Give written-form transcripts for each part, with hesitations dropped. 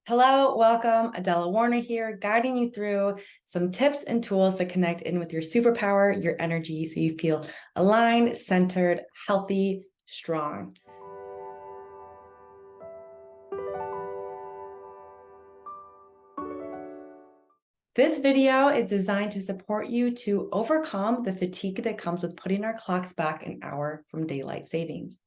Hello, welcome. Adela Warner here, guiding you through some tips and tools to connect in with your superpower, your energy, so you feel aligned, centered, healthy, strong. This video is designed to support you to overcome the fatigue that comes with putting our clocks back an hour from daylight savings.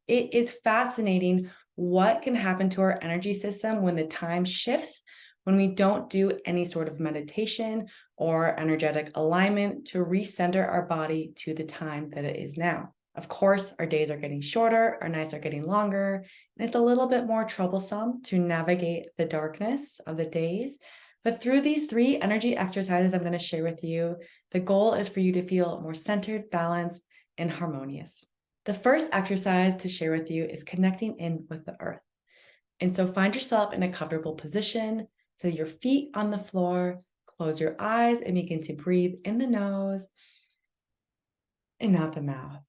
It is fascinating what can happen to our energy system when the time shifts, when we don't do any sort of meditation or energetic alignment to recenter our body to the time that it is now. Of course, our days are getting shorter, our nights are getting longer, and it's a little bit more troublesome to navigate the darkness of the days. But through these 3 energy exercises I'm going to share with you, the goal is for you to feel more centered, balanced, and harmonious. The first exercise to share with you is connecting in with the earth. And so find yourself in a comfortable position, feel your feet on the floor, close your eyes and begin to breathe in the nose and out the mouth.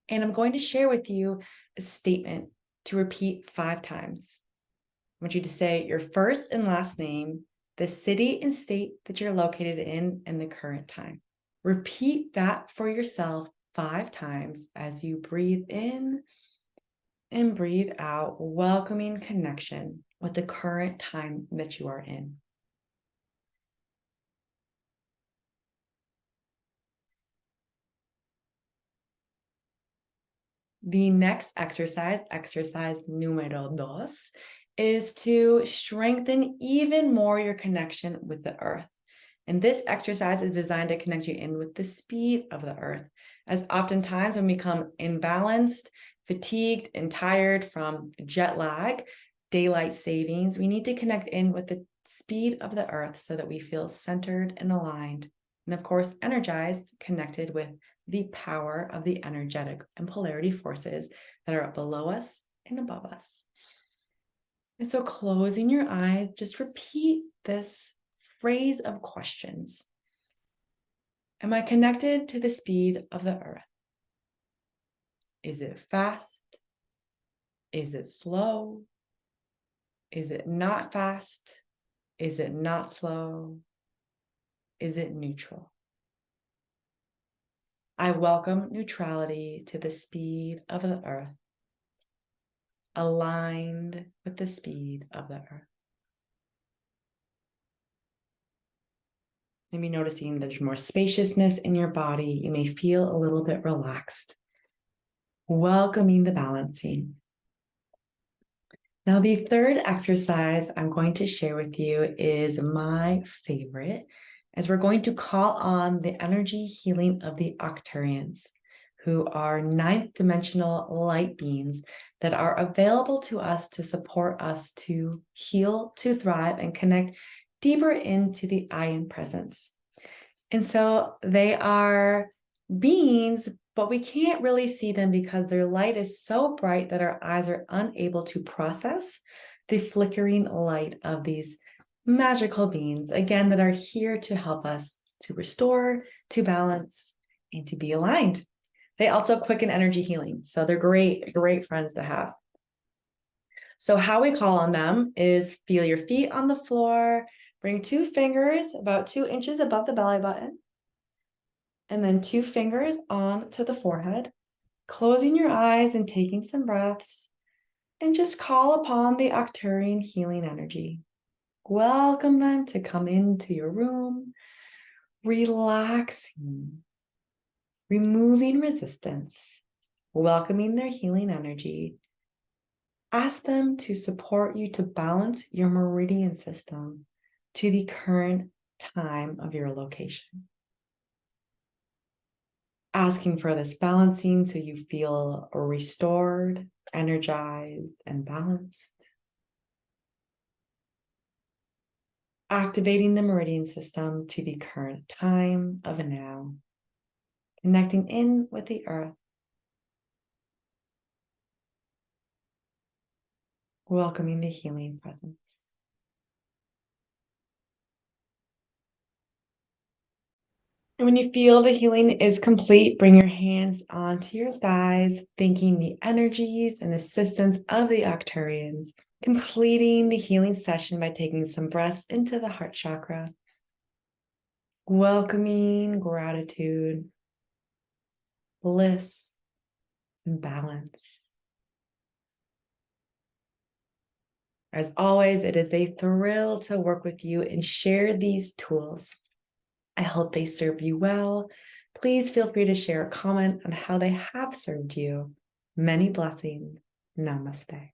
And I'm going to share with you a statement to repeat 5 times. I want you to say your first and last name, the city and state that you're located in, and the current time. Repeat that for yourself 5 times as you breathe in and breathe out, welcoming connection with the current time that you are in. The next exercise numero 2, is to strengthen even more your connection with the earth. And this exercise is designed to connect you in with the speed of the earth, as oftentimes when we become imbalanced, fatigued, and tired from jet lag, daylight savings, we need to connect in with the speed of the earth so that we feel centered and aligned. And of course, energized, connected with the power of the energetic and polarity forces that are below us and above us. And so closing your eyes, just repeat this phrase of questions. Am I connected to the speed of the earth? Is it fast? Is it slow? Is it not fast? Is it not slow? Is it neutral? I welcome neutrality to the speed of the earth, aligned with the speed of the earth. Maybe noticing there's more spaciousness in your body. You may feel a little bit relaxed. Welcoming the balancing. Now, the third exercise I'm going to share with you is my favorite, as we're going to call on the energy healing of the Arcturians, who are 9th dimensional light beings that are available to us to support us to heal, to thrive, and connect deeper into the I Am presence. And so they are beings, but we can't really see them because their light is so bright that our eyes are unable to process the flickering light of these magical beings, again, that are here to help us to restore, to balance, and to be aligned. They also quicken energy healing. So they're great, great friends to have. So how we call on them is feel your feet on the floor, bring 2 fingers about 2 inches above the belly button, and then 2 fingers onto the forehead, closing your eyes and taking some breaths, and just call upon the Arcturian healing energy. Welcome them to come into your room, relaxing, removing resistance, welcoming their healing energy. Ask them to support you to balance your meridian system to the current time of your location. Asking for this balancing so you feel restored, energized, and balanced. Activating the meridian system to the current time of a now. Connecting in with the earth. Welcoming the healing presence. And when you feel the healing is complete, bring your hands onto your thighs, thanking the energies and assistance of the Arcturians completing the healing session by taking some breaths into the heart chakra, welcoming gratitude, bliss, and balance. As always, it is a thrill to work with you and share these tools. I hope they serve you well. Please feel free to share a comment on how they have served you. Many blessings. Namaste.